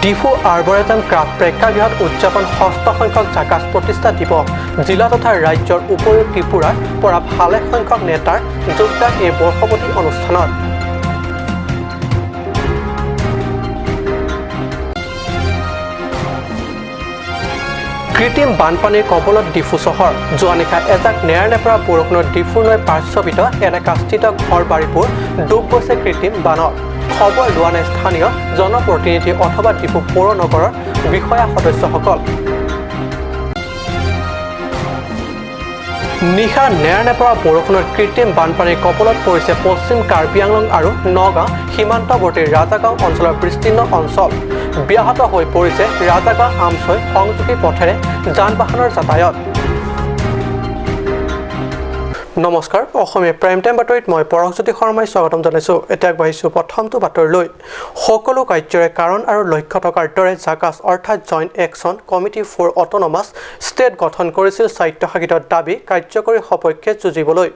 Diphu আৰ্বৰেটাম craft প্ৰেক্ষাগৃহত উদযাপন ষষ্ঠ সংখ্যক জাকাছ প্ৰতিষ্ঠা দিৱস জিলা তথা ৰাজ্যৰ উপৰিও ত্ৰিপুৰাৰ পৰা ভালে সংখ্যক নেতাৰ যোগদান এই বৰ্ষপতি অনুষ্ঠানত। কৃত্ৰিম বানপানীৰ কবলত ডিফু চহৰ। যোৱা নিশা এজাক নেৰানেপেৰা বৰষুণত ডিফুৰ নৈ পাৰ্শ্ববিত এলেকাস্থিত ঘৰ বাৰীবোৰ ডুব গৈছে কৃত্ৰিম বানত। খবৰ লোৱা নাই স্থানীয় জনপ্ৰতিনিধি অথবা ডিফু পৌৰ নগৰৰ বিষয়া সদস্যসকল। নিশা নেৰানেপেৰা বৰষুণত কৃত্ৰিম বানপানীৰ কবলত পৰিছে পশ্চিম কাৰ্বি আংলং আৰু নগাঁও সীমান্তৱৰ্তী ৰাজাগাঁও অঞ্চলৰ বিস্তীৰ্ণ অঞ্চল। ব্যাহত হৈ পৰিছে ৰাজাগাঁও আমছৈ সংযোগী পথেৰে যান বাহনৰ যাতায়াত। নমস্কাৰ, অসমীয়া প্ৰাইম টাইম বাতৰিত মই পৰশজ্যোতি শৰ্মাই স্বাগতম জনাইছোঁ। এতিয়া আগবাঢ়িছোঁ প্ৰথমটো বাতৰিলৈ। সকলো কাৰ্যৰে কাৰণ আৰু লক্ষ্য থকাৰ দৰে জাকাছ অৰ্থাৎ joint action committee for autonomous state গঠন কৰিছিল স্বায়ত্তশাসিত দাবী কাৰ্যকৰী সপক্ষে যুঁজিবলৈ।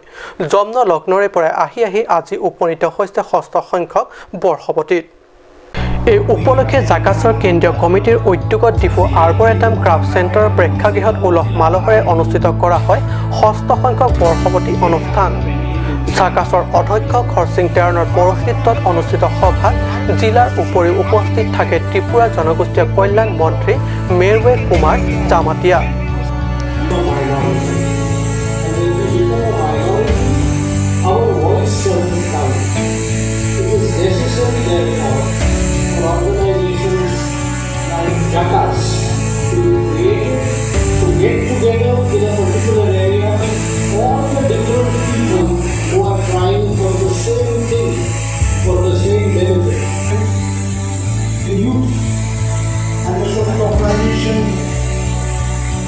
যমন লগ্নৰে পৰা আহি আজি উপনীত হৈছে ষষ্ঠ সংখ্যক বৰ্ষপতিত। এই উপলক্ষে জাকাছৰ কেন্দ্ৰীয় কমিটিৰ উদ্যোগত ডিফু আৰ্বৰেটাম ক্ৰাফ্ট চেণ্টাৰৰ প্ৰেক্ষাগৃহত উলহ মালহেৰে অনুষ্ঠিত কৰা হয় ষষ্ঠ সংখ্যক বৰ্ষপতি অনুষ্ঠান। জাকাছৰ অধ্যক্ষ খৰচিং তেৰণৰ পৌৰোহিত্যত অনুষ্ঠিত সভাত জিলাৰ উপৰিও উপস্থিত থাকে ত্ৰিপুৰা জনগোষ্ঠীয় কল্যাণ মন্ত্ৰী মেৰৱে Kumar Jamatia. Organizations like Jakas to be created to get together in a particular area, all the different people who are trying for the same thing, for the same benefit. The youth and the social organization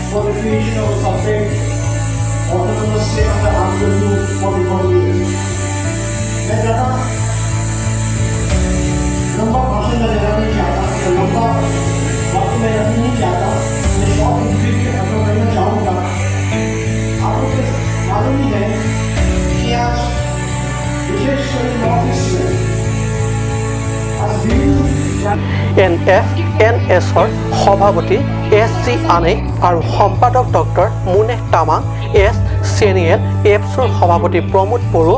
for the creation of a separate autonomous state under Andhra for the 40 years. लंबा भाषण में देना नहीं चाहता, लंबा वक्त में रखना नहीं चाहता, मैं शॉर्ट इंटरव्यू के खत्म करना चाहूँगा। आपको मालूम ही है कि आज विशेषकर नॉर्थ ईस्ट में NFNSৰ সভাপতি SG আনে আৰু সম্পাদক ডক্টৰ মুনেহ তামাং, S চেনিয়েল এপছৰ সভাপতি প্ৰমোদ বড়ো,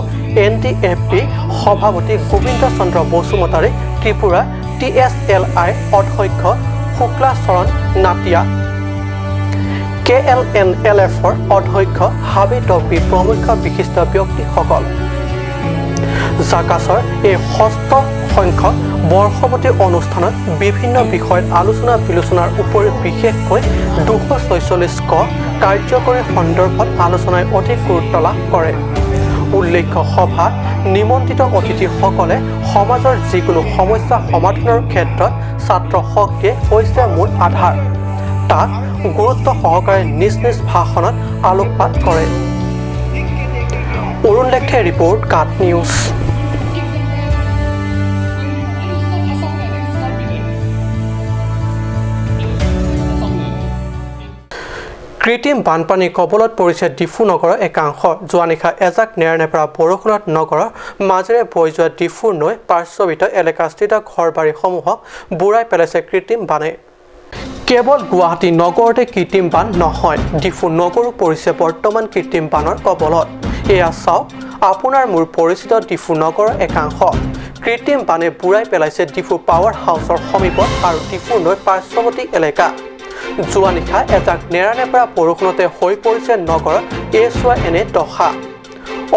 NDFP সভাপতি গোবিন্দ চন্দ্ৰ বসুমতাৰী, ত্ৰিপুৰা TSLI অধ্যক্ষ শুক্লাচৰণ নাটিয়া, KLNLFৰ অধ্যক্ষ হাবিব তকবী প্ৰমুখ বিশিষ্ট ব্যক্তিসকল। জাকাছৰ এই ষষ্ঠ সংখ্যক বৰ্ষপতি অনুষ্ঠানত বিভিন্ন বিষয়ত আলোচনা বিলোচনাৰ উপৰিও বিশেষকৈ 246 ক কাৰ্যকৰী সন্দৰ্ভত আলোচনাই অধিক গুৰুত্ব লাভ কৰে। উল্লেখ্য সভাত নিমন্ত্ৰিত অতিথিসকলে সমাজৰ যিকোনো সমস্যা সমাধানৰ ক্ষেত্ৰত ছাত্ৰ শক্তিয়ে হৈছে মূল আধাৰ, তাক গুৰুত্ব সহকাৰে নিজ নিজ ভাষণত আলোকপাত কৰে। অৰুণ লেখে ৰিপৰ্ট, কাট নিউজ। কৃত্ৰিম বানপানীৰ কবলত পৰিছে ডিফু নগৰৰ একাংশ। যোৱা নিশা এজাক নেৰানেপেৰা বৰষুণত নগৰৰ মাজেৰে বৈ যোৱা ডিফুৰ নৈ পাৰ্শ্ববিত এলেকাস্থিত ঘৰ বাৰীসমূহক বুৰাই পেলাইছে কৃত্ৰিম বানে। কেৱল গুৱাহাটী নগৰতে কৃত্ৰিম বান নহয়, ডিফু নগৰো পৰিছে বৰ্তমান কৃত্ৰিম বানৰ কবলত। এয়া চাওক আপোনাৰ মোৰ পৰিচিত ডিফু নগৰৰ একাংশ। কৃত্ৰিম বানে বুৰাই পেলাইছে ডিফু পাৱাৰ হাউচৰ সমীপত আৰু ডিফুৰ নৈ পাৰ্শ্বৱৰ্তী এলেকা। যোৱা নিশা এজাক নেৰানেপেৰা বৰষুণতে হৈ পৰিছে নগৰৰ এছোৱা এনে দশা।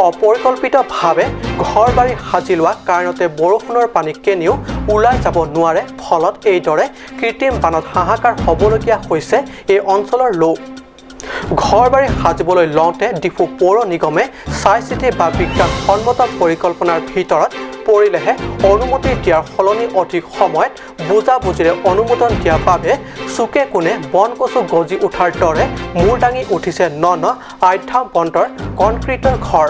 অপৰিকল্পিতভাৱে ঘৰ বাৰী সাজি লোৱা কাৰণতে বৰষুণৰ পানী কেনিও ওলাই যাব নোৱাৰে, ফলত এইদৰে কৃত্ৰিম বানত হাহাকাৰ হ'বলগীয়া হৈছে এই অঞ্চলৰ লোক। ঘৰ বাৰী সাজিবলৈ লওঁতে ডিফু পৌৰ নিগমে চাই চিতি বা বিজ্ঞানসন্মত পৰিকল্পনাৰ ভিতৰত পৰিলেহে অনুমতি দিয়াৰ সলনি অধিক সময়ত বুজাবুজিৰে অনুমোদন দিয়াৰ বাবে চুকে কোণে বনকচু গজি উঠাৰ দৰে মূৰ দাঙি উঠিছে আধ্যাবন্তৰ কনক্ৰিটৰ ঘৰ,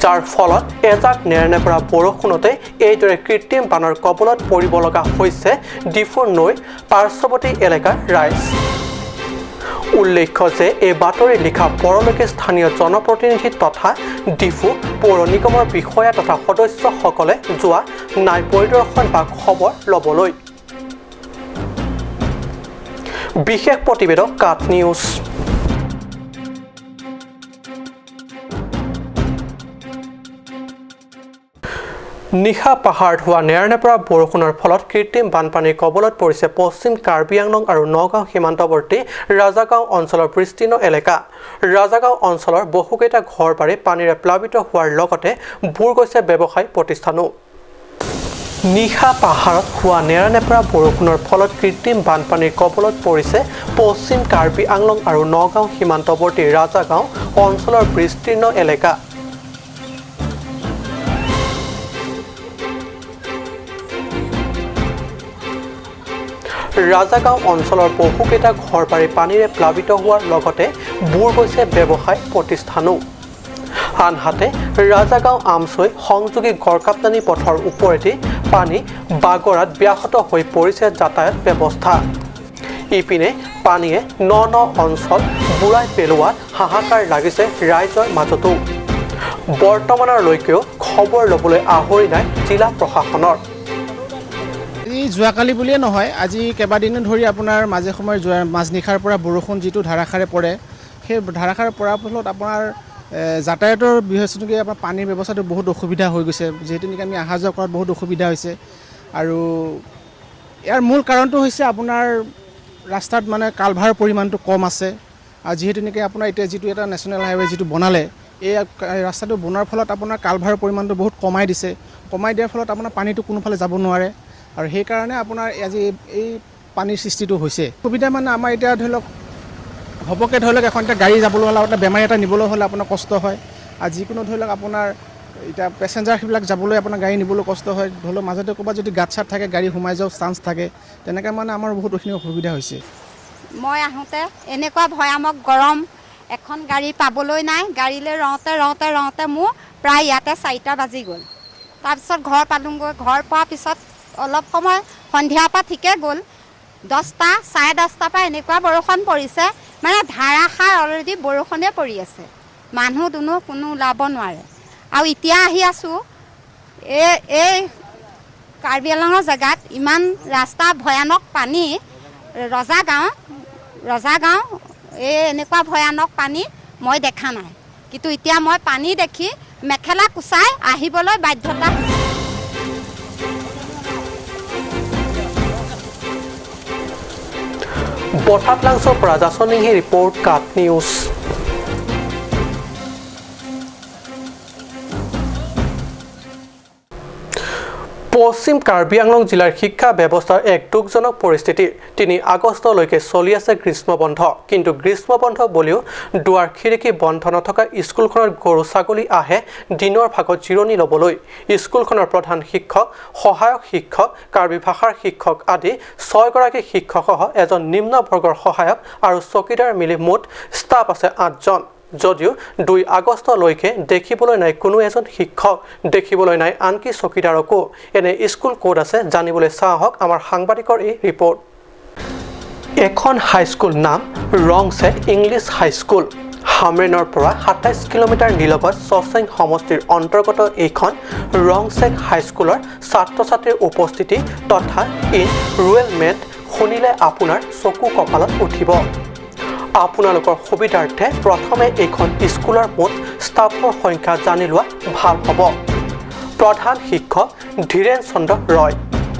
যাৰ ফলত এজাক নেৰানেপেৰা বৰষুণতে এইদৰে কৃত্ৰিম বানৰ কবলত পৰিব লগা হৈছে ডিফুৰ নৈ পাৰ্শ্বৱৰ্তী এলেকাৰ ৰাইজ। উল্লেখ্য যে এই বাতৰি লিখা পৰলৈকে স্থানীয় জনপ্ৰতিনিধি তথা ডিফু পৌৰ নিগমৰ বিষয়া তথা সদস্যসকলে যোৱা নাই পৰিদৰ্শন বা খবৰ ল'বলৈ। বিশেষ প্ৰতিবেদক কাট নিউজ। নিশা পাহাৰত হোৱা নেৰানেপেৰা বৰষুণৰ ফলত কৃত্ৰিম বানপানীৰ কবলত পৰিছে পশ্চিম কাৰ্বি আংলং আৰু নগাঁও সীমান্তৱৰ্তী ৰাজাগাঁও অঞ্চলৰ বিস্তীৰ্ণ এলেকা। ৰাজাগাঁও অঞ্চলৰ বহুকেইটা ঘৰবাৰী পানীৰে প্লাবিত হোৱাৰ লগতে বুৰ গৈছে ব্যৱসায় প্ৰতিষ্ঠানো। নিশা পাহাৰত হোৱা নেৰানেপেৰা বৰষুণৰ ফলত কৃত্ৰিম বানপানীৰ কবলত পৰিছে পশ্চিম কাৰ্বি আংলং আৰু নগাঁও সীমান্তৱৰ্তী ৰাজাগাঁও অঞ্চলৰ বিস্তীৰ্ণ এলেকা। ৰাজাগাঁও অঞ্চলৰ বহুকেইটা ঘৰবাৰী পানীৰে প্লাবিত হোৱাৰ লগতে বুৰ গৈছে ব্যৱসায় প্ৰতিষ্ঠানো। আনহাতে ৰাজাগাঁও আমচৈ সংযোগী গড়কাপ্তানি পথৰ ওপৰেদি পানী বাগৰাত ব্যাহত হৈ পৰিছে যাতায়াত ব্যৱস্থা। ইপিনে পানীয়ে ন অঞ্চল বুৰাই পেলোৱাত হাহাকাৰ লাগিছে ৰাইজৰ মাজতো। বৰ্তমানলৈকেও খবৰ ল'বলৈ আহৰি নাই জিলা প্ৰশাসনৰ। যোৱাকালি বুলিয়ে নহয়, আজি কেইবাদিনো ধৰি আপোনাৰ মাজে সময়ে মাজনিশাৰ পৰা বৰষুণ যিটো ধাৰাসাৰে পৰে, সেই ধাৰাসাৰে পৰাৰ ফলত আপোনাৰ যাতায়াতৰ বিশেষকৈ আপোনাৰ পানীৰ ব্যৱস্থাটো বহুত অসুবিধা হৈ গৈছে। যিহেতু নেকি আমি অহা যোৱা কৰাত বহুত অসুবিধা হৈছে। আৰু ইয়াৰ মূল কাৰণটো হৈছে আপোনাৰ ৰাস্তাত মানে কালভাৰৰ পৰিমাণটো কম আছে। আৰু যিহেতু নেকি আপোনাৰ এতিয়া যিটো এটা নেশ্যনেল হাইৱে যিটো বনালে, এই ৰাস্তাটো বনোৱাৰ ফলত আপোনাৰ কালভাৰৰ পৰিমাণটো বহুত কমাই দিছে। কমাই দিয়াৰ ফলত আপোনাৰ পানীটো কোনোফালে যাব নোৱাৰে। আৰু সেইকাৰণে আপোনাৰ আজি এই পানীৰ সৃষ্টিটো হৈছে। সুবিধা মানে আমাৰ এতিয়া ধৰি লওক ঘপককৈ ধৰি লওক এখন এতিয়া গাড়ী যাবলৈ হ'লে আপোনাৰ বেমাৰী এটা নিবলৈ হ'লে আপোনাৰ কষ্ট হয়। আৰু যিকোনো ধৰি লওক আপোনাৰ এতিয়া পেচেঞ্জাৰ সেইবিলাক যাবলৈ আপোনাৰ গাড়ী নিবলৈ কষ্ট হয়। ধৰি লওক মাজতে ক'ৰবাত যদি গাঁত চাত থাকে, গাড়ী সোমাই যোৱাৰ চান্স থাকে, তেনেকৈ মানে আমাৰ বহুতখিনি অসুবিধা হৈছে। মই আহোঁতে এনেকুৱা ভয়ানক গৰম, এখন গাড়ী পাবলৈ নাই। গাড়ীলৈ ৰওঁতে মোৰ প্ৰায় ইয়াতে 4টা বাজি গ'ল। তাৰপিছত ঘৰ পালোঁগৈ। ঘৰ পোৱাৰ পিছত অলপ সময় সন্ধিয়াৰ পৰা ঠিকে গ'ল। 10টা, 10:30টাৰ পৰা এনেকুৱা বৰষুণ পৰিছে, মানে ধাৰাসাৰ অলৰেডি বৰষুণে পৰি আছে। মানুহ দুনুহ কোনো ওলাব নোৱাৰে। আৰু এতিয়া আহি আছোঁ এই কাৰ্বি আংলঙৰ জেগাত ইমান ৰাস্তা ভয়ানক পানী। ৰজাগাঁও এই এনেকুৱা ভয়ানক পানী মই দেখা নাই। কিন্তু এতিয়া মই পানী দেখি মেখেলা কুচাই আহিবলৈ বাধ্যতা হৈছোঁ। বটাতলাংছৰ পৰা জাচনিহি ৰিপৰ্ট কাট নিউজ। পশ্চিম কাৰ্বি আংলং জিলাৰ শিক্ষা ব্যৱস্থাৰ এক দুখজনক পৰিস্থিতি। 3 আগষ্টলৈকে চলি আছে গ্ৰীষ্ম বন্ধ। কিন্তু গ্ৰীষ্ম বন্ধ বুলিও দুৱাৰ খিৰিকী বন্ধ নথকা স্কুলখনত গৰু ছাগলী আহে দিনৰ ভাগত জিৰণি ল'বলৈ। স্কুলখনৰ প্ৰধান শিক্ষক, সহায়ক শিক্ষক, কাৰ্বি ভাষাৰ শিক্ষক আদি 6 গৰাকী শিক্ষকসহ এজন নিম্ন বৰ্গৰ সহায়ক আৰু চকীদাৰ মিলি মুঠ ষ্টাফ আছে 8জন। যদিও 2 আগষ্টলৈকে দেখিবলৈ নাই কোনো এজন শিক্ষক, দেখিবলৈ নাই আনকি চকীদাৰকো। এনে স্কুল ক'ত আছে জানিবলৈ চাহক আমাৰ সাংবাদিকৰ এই ৰিপৰ্ট। এখন হাইস্কুল নাম ৰংছেট ইংলিছ হাইস্কুল। হামৰেনৰ পৰা 27 কিলোমিটাৰ নিলগত চচেং সমষ্টিৰ অন্তৰ্গত এইখন ৰংছেট হাইস্কুলৰ ছাত্ৰ ছাত্ৰীৰ উপস্থিতি তথা ইনৰোলমেণ্ট শুনিলে আপোনাৰ চকু কপালত উঠিব। আপোনালোকৰ সুবিধাৰ্থে প্ৰথমে এইখন স্কুলৰ মুঠ ষ্টাফৰ সংখ্যা জানি লোৱা ভাল হ'ব। প্ৰধান শিক্ষক ধীৰেন চন্দ্ৰ ৰয়,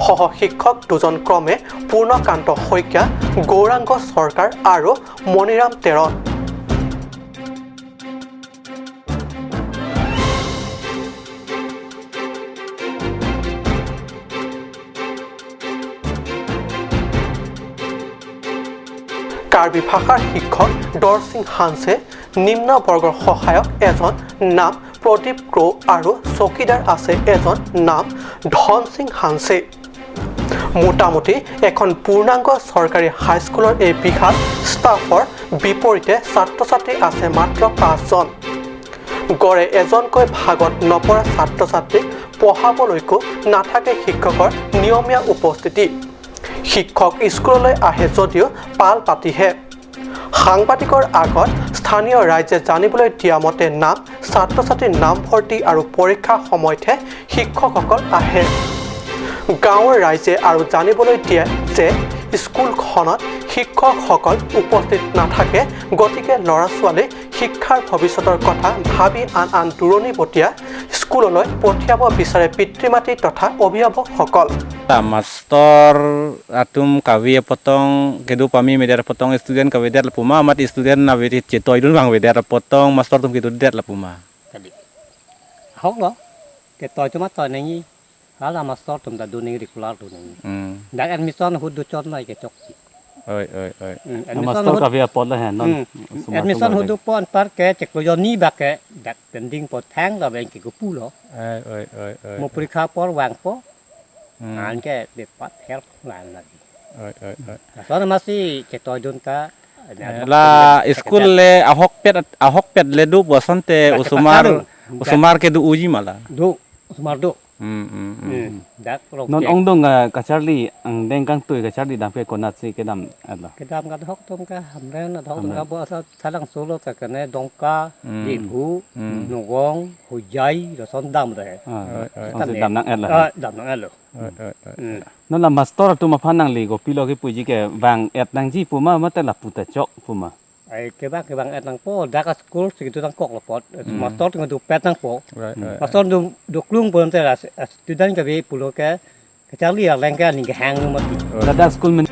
সহ শিক্ষক 2জন ক্ৰমে পূৰ্ণকান্ত শইকীয়া, গৌৰাংগ চৰকাৰ আৰু মণিৰাম তেৰণ। কাৰ্বি ভাষাৰ শিক্ষক দৰসিং হানছে, নিম্ন বৰ্গৰ সহায়ক এজন নাম প্ৰদীপ ক্ৰো আৰু চকীদাৰ আছে এজন নাম ধন সিং হানছে। মোটামুটি এখন পূৰ্ণাংগ চৰকাৰী হাইস্কুলৰ এই বিশাল ষ্টাফৰ বিপৰীতে ছাত্ৰ ছাত্ৰী আছে মাত্ৰ 5জন। গড়ে এজনকৈ ভাগত নপৰা ছাত্ৰ ছাত্ৰীক পঢ়াবলৈকো নাথাকে শিক্ষকৰ নিয়মীয়া উপস্থিতি। শিক্ষক স্কুললৈ আহে যদিও পাল পাতিহে। সাংবাদিকৰ আগত স্থানীয় ৰাইজে জানিবলৈ দিয়া মতে নাম ছাত্ৰ ছাত্ৰীৰ নামভৰ্তি আৰু পৰীক্ষাৰ সময়তহে শিক্ষকসকল আহে। গাঁৱৰ ৰাইজে আৰু জানিবলৈ দিয়ে যে স্কুলখনত শিক্ষকসকল উপস্থিত নাথাকে গতিকে ল'ৰা ছোৱালী শিক্ষাৰ ভৱিষ্যতৰ কথা ভাবি আন দূৰণিবতীয়া স্কুললৈ পঠিয়াব বিচাৰে পিতৃ মাতৃ তথা অভিভাৱকসকল Master atum kawi potong kedu pami media potong student kawi dia lapuma amat student na witi cetoi dun bang media potong master tum kedu dia lapuma tadi hok lo ke toy cuma toy nengi hala master tum da duning rikular tu nengi dak admission hud du chon nai ke chok oi master kawi pot la han non admission hud du pon par ke cek lo ni ba ke dak pending pot thang la ben ke ku pu lo oi mo prikha por wang po an ke de pat help lan lagi soalnya masih cetoy junta la school le ahok pet le du bosante usumar ke du uji mala du usumar du dak non ong dong ka charlie ang deng kang tui ka charlie dam pe konat si ke dam adla ke dam ka hok tom ka hamre na hok tom ka bo sa thalang solo ka kane dongka di bu nugong hujai ro son dam re dam nang adla dam nang adla non la master tu ma phanang li go pilo ke puji ke wang et nang ji puma ma ta la puta chok puma ai ke bang et nang po dak school sigitu tang kok la pot master tu du pet nang po master du klung pon te la student ka bi pulo ke charlie la leng ka ni ke hang ma ti la da school men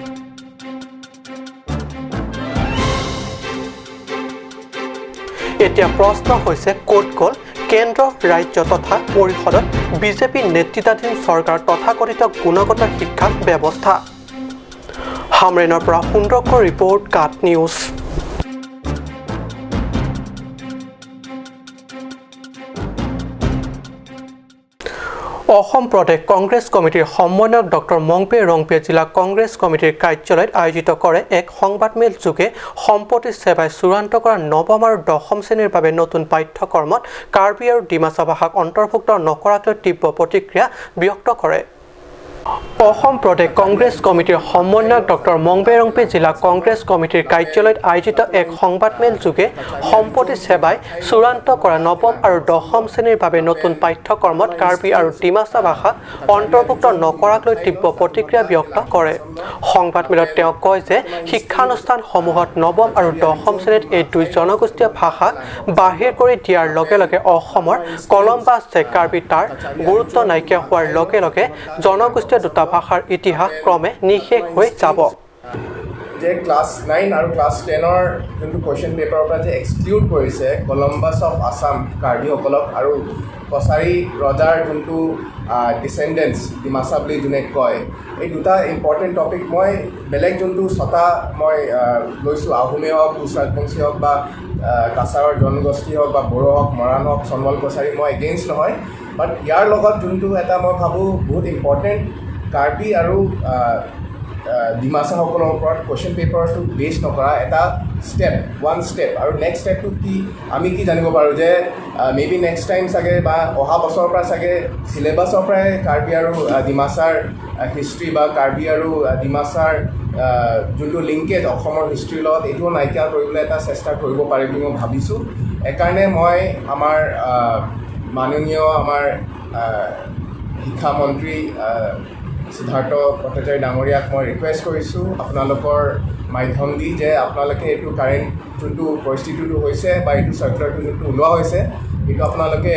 এতিয়া প্ৰশ্ন হৈছে ক'ত গ'ল কেন্দ্ৰ ৰাজ্য তথা পৰিষদত BJP নেতৃত্বাধীন চৰকাৰ তথাকথিত গুণগত শিক্ষা ব্যৱস্থা হামৰেনৰ পৰা সুন্দৰকৰ ৰিপৰ্ট কাট নিউজ অসম প্ৰদেশ কংগ্ৰেছ কমিটিৰ সমন্বয়ক ডক্টৰ মংপে ৰংপে জিলা কংগ্ৰেছ কমিটিৰ কাৰ্যালয়ত আয়োজিত কৰে এক সংবাদমেল যোগে সম্পত্তি সেৱাই চূড়ান্ত কৰা নৱম আৰু দশম শ্ৰেণীৰ বাবে নতুন পাঠ্যক্ৰমত কাৰ্বি আৰু ডিমাচা ভাষাক অন্তৰ্ভুক্ত নকৰাকৈ তীব্ৰ প্ৰতিক্ৰিয়া ব্যক্ত কৰে অসম প্ৰদেশ কংগ্ৰেছ কমিটিৰ সমন্বয়ক ডক্টৰ মংপে ৰংপে জিলা কংগ্ৰেছ কমিটিৰ কাৰ্যালয়ত আয়োজিত এক সংবাদমেল যোগে সম্পত্তি সেৱাই চূড়ান্ত কৰা নৱম আৰু দশম শ্ৰেণীৰ বাবে নতুন পাঠ্যক্ৰমত কাৰ্বি আৰু ডিমাচা ভাষাক অন্তৰ্ভুক্ত নকৰাকৈ তীব্ৰ প্ৰতিক্ৰিয়া ব্যক্ত কৰে সংবাদমেলত তেওঁ কয় যে শিক্ষানুষ্ঠানসমূহত নৱম আৰু দশম শ্ৰেণীত এই দুই জনগোষ্ঠীয় ভাষাক বাহিৰ কৰি দিয়াৰ লগে লগে অসমৰ কলম বা কাৰ্বি তাৰ গুৰুত্ব নাইকিয়া হোৱাৰ লগে লগে জনগোষ্ঠীয় দুটা ভাষাৰ ইতিহাস ক্ৰমে নিশেষ হৈ যাব যে ক্লাছ 9 আৰু ক্লাছ 10ৰ যোনটো কুৱেশ্যন পেপাৰৰ পৰা যে এক্সক্লুড কৰিছে কলম্বাছ অফ আছাম কাৰ্বিসকলক আৰু কছাৰী ৰজাৰ যোনটো ডিচেণ্ডেণ্টছ ডিমাচা বুলি যোনে কয় এই দুটা ইম্পৰ্টেণ্ট টপিক মই বেলেগ যোনটো ছটা মই লৈছোঁ আহোমে হওক কোচ ৰাজবংশী হওক বা কাছাৰৰ জনগোষ্ঠী হওক বা বড়ো হওক মৰাণ হওক চনমল কছাৰী মই এগেইনষ্ট নহয় বাট ইয়াৰ লগত যোনটো এটা মই ভাবোঁ বহুত ইম্পৰ্টেণ্ট কাৰ্বি আৰু ডিমাচাসকলৰ ওপৰত কুৱেশ্যন পেপাৰটো বেছ নকৰা এটা ওৱান ষ্টেপ আৰু নেক্সট ষ্টেপটো কি আমি কি জানিব পাৰোঁ যে মেবি নেক্সট টাইম চাগে বা অহা বছৰৰ পৰা চাগে চিলেবাছৰ পৰাই কাৰ্বি আৰু ডিমাচাৰ হিষ্ট্ৰী বা কাৰ্বি আৰু ডিমাচাৰ যোনটো লিংকেজ অসমৰ হিষ্ট্ৰীৰ লগত এইটোও নাইকিয়া কৰিবলৈ এটা চেষ্টা কৰিব পাৰে বুলি মই ভাবিছোঁ সেইকাৰণে মই আমাৰ মাননীয় আমাৰ শিক্ষামন্ত্ৰী সিদ্ধাৰ্থ ভট্টাচাৰ্য ডাঙৰীয়াক মই ৰিকুৱেষ্ট কৰিছোঁ আপোনালোকৰ মাধ্যম দি যে আপোনালোকে এইটো কাৰেণ্ট যোনটো পৰিস্থিতিটো হৈছে বা এইটো চাৰ্কুলাৰটো যোনটো ওলোৱা হৈছে এইটো আপোনালোকে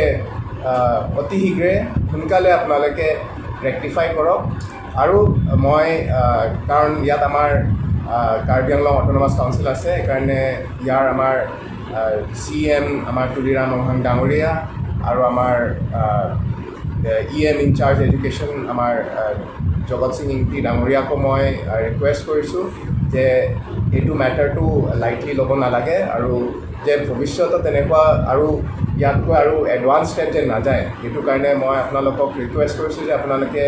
অতি শীঘ্ৰে সোনকালে আপোনালোকে ৰেক্টিফাই কৰক আৰু মই কাৰণ ইয়াত আমাৰ কাৰ্বি আংলং অট'নমাছ কাউন্সিল আছে সেইকাৰণে ইয়াৰ আমাৰ CM আমাৰ তুলিৰাম মোহন ডাঙৰীয়া আৰু আমাৰ EM ইনচাৰ্জ এডুকেশ্যন আমাৰ জগত সিং ইংতি ডাঙৰীয়াকো মই ৰিকুৱেষ্ট কৰিছোঁ যে এইটো মেটাৰটো লাইটলি ল'ব নালাগে আৰু যে ভৱিষ্যতত তেনেকুৱা আৰু ইয়াতকৈ আৰু এডভান্স ষ্টেপ যে নাযায় সেইটো কাৰণে মই আপোনালোকক ৰিকুৱেষ্ট কৰিছোঁ যে আপোনালোকে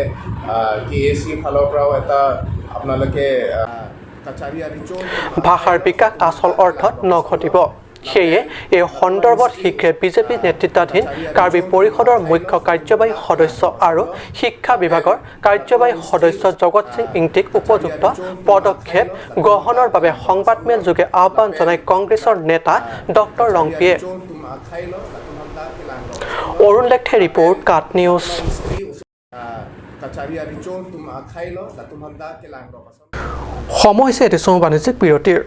KAC ফালৰ পৰাও এটা আপোনালোকে ভাষাৰ বিকাশ আচল অৰ্থত নঘটিব সেয়ে এই সন্দৰ্ভত শীঘ্ৰে বিজেপি নেতৃত্বাধীন কাৰ্বি পৰিষদৰ মুখ্য কাৰ্যবাহী সদস্য আৰু শিক্ষা বিভাগৰ কাৰ্যবাহী সদস্য জগত সিং ইংতিক উপযুক্ত পদক্ষেপ গ্ৰহণৰ বাবে সংবাদমেল যোগে আহ্বান জনায় কংগ্ৰেছৰ নেতা ডক্টৰ ৰংপিয়ে অৰুণ লেখে ৰিপৰ্ট কাট নিউজ कचारी रिचोल तुम खाई लो तुम हद्दा के लांग रो पसंद সময় হৈছে এটি চমু বাণিজ্যিক বিৰতিৰ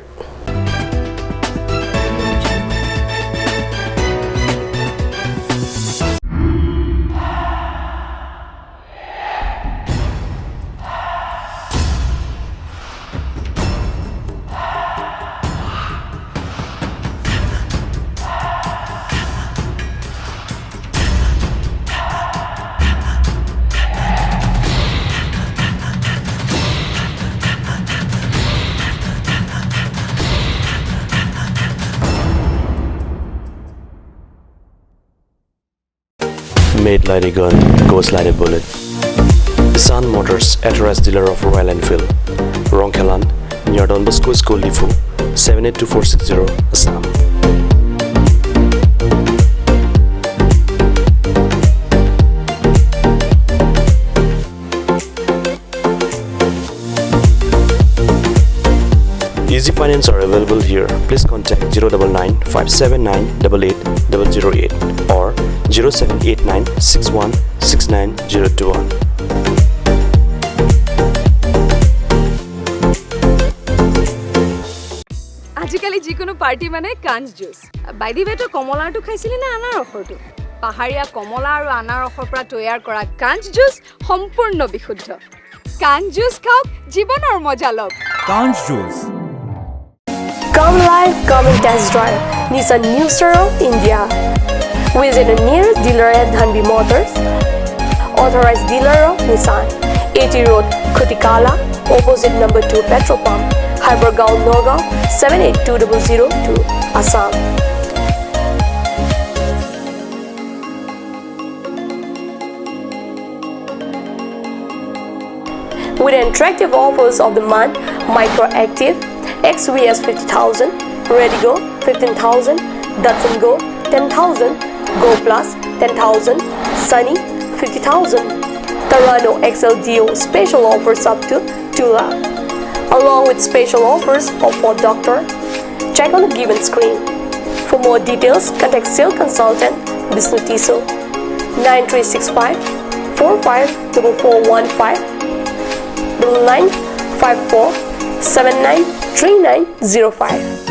Made like a gun, goes like a bullet. Sun Motors, authorized dealer of Royal Enfield. Ronkelan, near Don Bosco School Depot, 782460, Assam. Easy finance are available here. Please contact 099 579 88008 or 0789 61 69021. আজিকালি যিকোনো পাৰ্টি মানে কাঞ্জ juice বাইদি বেটো কমলাটো খাইছিলি না আনাৰসৰটো পাহাৰীয়া কমলা আৰু আনাৰসৰ পৰা তৈয়াৰ কৰা কাঞ্জ জুচ সম্পূৰ্ণ বিশুদ্ধ কাঞ্জ জুচ খাওক জীৱনৰ মজা লওক কাঞ্জ juice Come live, come and test drive Nissan New Staro, India. Visit a nearest dealer at Dhanbi Motors. Authorized dealer of Nissan. 80 Road, Kutikala, opposite number 2 petrol pump, Hypergaon, Nagaon, 782002, Assam. With attractive offers of the month, Microactive, XVS 50,000, Redigo 15,000, Datsun Go 10,000, Go Plus 10,000, Sunny 50,000. Tarano XLDO special offers up to 2 lakh. Along with special offers of Ford Doctor. Check on the given screen. For more details, contact sales consultant Vishnu Tiso 9365 454415 9954 793905.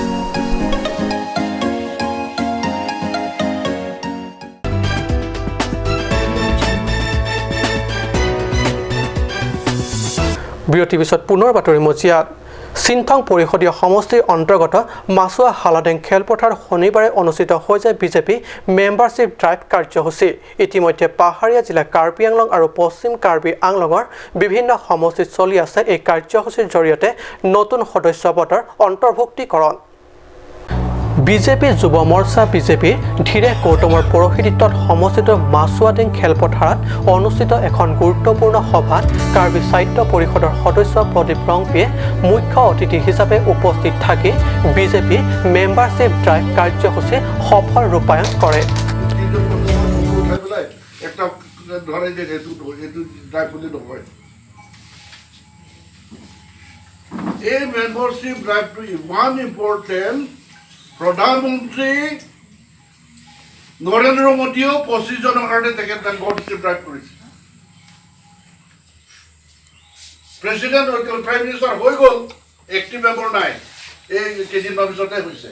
বিৰতিৰ পিছত পুনৰ বাতৰি মজিয়াত চিনথং পৰিষদীয় সমষ্টিৰ অন্তৰ্গত মাছুৱা হালাডেং খেলপথাৰ শনিবাৰে অনুষ্ঠিত হৈ যায় বিজেপি মেম্বাৰশ্বিপ ড্ৰাইভ কাৰ্যসূচী ইতিমধ্যে পাহাৰীয়া জিলা কাৰ্বি আংলং আৰু পশ্চিম কাৰ্বি আংলঙৰ বিভিন্ন সমষ্টিত চলি আছে এই কাৰ্যসূচীৰ জৰিয়তে নতুন সদস্য পদৰ অন্তৰ্ভুক্তিকৰণ বিজেপি যুৱ মৰ্চা বিজেপিৰ ধীৰে গৌতমৰ পৌৰোহিত্যত সমষ্টিত মাছুৱাডেং খেলপথাৰত অনুষ্ঠিত এখন গুৰুত্বপূৰ্ণ সভাত কাৰ্বি সাহিত্য পৰিষদৰ সদস্য প্ৰদীপ ৰংপিয়ে মুখ্য অতিথি হিচাপে উপস্থিত থাকি বিজেপি মেম্বাৰশ্বিপ ড্ৰাইভ কাৰ্যসূচী সফল ৰূপায়ণ কৰে এই মেম্বাৰশ্বিপ ড্ৰাইভটো ইমান ইম্পৰ্টেণ্ট প্ৰধানমন্ত্ৰী নৰেন্দ্ৰ মোদীয়েও 25 জনৰ কাৰণে তেখেত মেম্বাৰশ্বিপ ড্ৰাইভ কৰিছে প্ৰেচিডেণ্ট প্ৰাইম মিনিষ্টাৰ হৈ গ'ল এক্টিভ মেম্বাৰ নাই এই কেইদিনমানৰ পিছতে হৈছে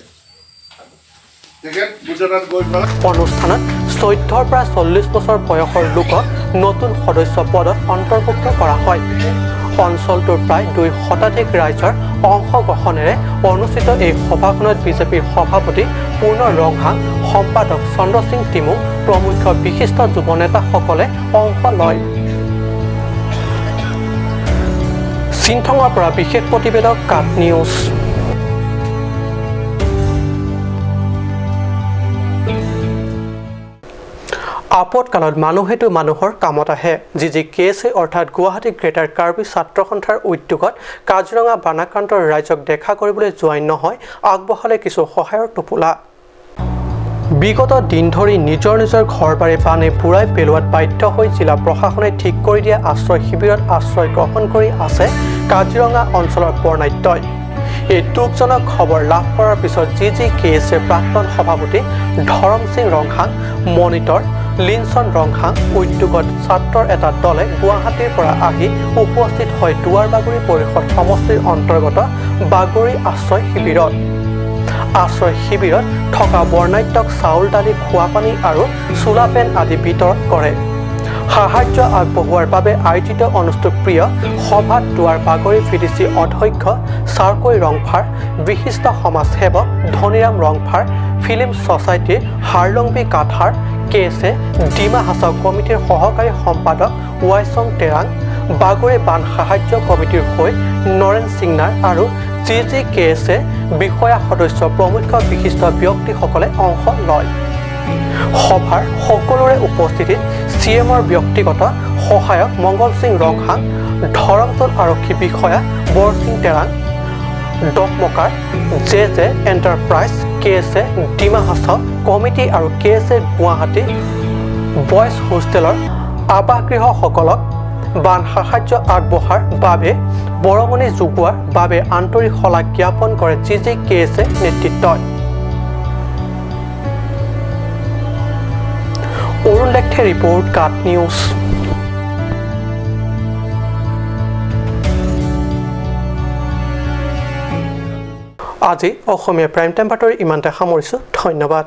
তেখেত গুজৰাট গৈ অনুষ্ঠানত 14ৰ পৰা 40 বছৰ বয়সৰ লোকক নতুন সদস্য পদত অন্তৰ্ভুক্ত কৰা হয় অঞ্চলটোৰ প্ৰায় 2 শতাধিক ৰাইজৰ অংশগ্ৰহণেৰে অনুষ্ঠিত এই সভাখনত বিজেপিৰ সভাপতি পূৰ্ণ ৰংহাং সম্পাদক চন্দ্ৰ সিং টিমু প্ৰমুখ বিশিষ্ট যুৱ নেতাসকলে অংশ লয় চিনথঙৰ পৰা বিশেষ প্ৰতিবেদক কাট নিউজ আপদকালত মানুহেতো মানুহৰ কামত আহে যি কেছে অৰ্থাৎ গুৱাহাটী গ্ৰেটাৰ কাৰ্বি ছাত্ৰ সন্থাৰ উদ্যোগত কাজিৰঙা বানাক্ৰান্তৰ ৰাইজক দেখা কৰিবলৈ যোৱাই নহয় আগবঢ়ালে কিছু সহায়ৰ টোপোলা বিগত দিন ধৰি নিজৰ ঘৰ বাৰী পানী পুৰাই পেলোৱাত বাধ্য হৈ জিলা প্ৰশাসনে ঠিক কৰি দিয়া আশ্ৰয় শিবিৰত আশ্ৰয় গ্ৰহণ কৰি আছে কাজিৰঙা অঞ্চলৰ বৰ্ণাঢ্যই এই দুখজনক খবৰ লাভ কৰাৰ পিছত কেছে প্ৰাক্তন সভাপতি ধৰম সিং ৰংহাং মনিটৰ লিনচন ৰংহাং উদ্যোগত ছাত্ৰৰ এটা দলে গুৱাহাটীৰ পৰা আহি উপস্থিত হয় দুৱাৰবাগৰি পৰিষদ সমষ্টিৰ অন্তৰ্গত বাগৰি আশ্ৰয় শিবিৰত। আশ্ৰয় শিবিৰত থকা বৰ্ণাঢ্যক চাউল দালি খোৱা পানী আৰু চোলা পেণ্ট আদি বিতৰণ কৰে। সাহায্য আগবঢ়োৱাৰ বাবে আয়োজিত অনুষ্ঠপ্ৰিয় সভাত দুৱাৰ বাগৰি ভিডিচি অধ্যক্ষ চাৰকৈ ৰংফাৰ, বিশিষ্ট সমাজসেৱক ধনীৰাম ৰংফাৰ, ফিল্ম ছ'চাইটিৰ হাৰলংবি কাঠাৰ, কেএছে ডিমা হাছাও কমিটিৰ সহকাৰী সম্পাদক ৱাইচং টেৰাং, বাগৰি বান সাহায্য কমিটিৰ হৈ নৰেন সিংনাৰ আৰু কেএছে বিষয়া সদস্য প্ৰমুখ বিশিষ্ট ব্যক্তিসকলে অংশ লয়। সভাৰ সকলোৰে উপস্থিতিত CMৰ ব্যক্তিগত সহায়ক মংগল সিং ৰংহাং, ধৰমতল আৰক্ষী বিষয়া বৰসিং টেৰাং, ডকমকাৰ জে এণ্টাৰপ্ৰাইজ, কেএছে ডিমা হাছাও কমিটি আৰু কেএছে গুৱাহাটী বয়জ হোষ্টেলৰ আৱাসগৃহসকলক বান সাহায্য আগবঢ়াৰ বাবে বৰঙণি যোগোৱাৰ বাবে আন্তৰিক শলাগ জ্ঞাপন কৰে কেএছে নেতৃত্বই। অৰুণ লেখে ৰিপৰ্ট, কাট নিউজ। আজি অসমীয়া প্ৰাইম টাইম বাতৰি ইমানতে সামৰিছোঁ। ধন্যবাদ।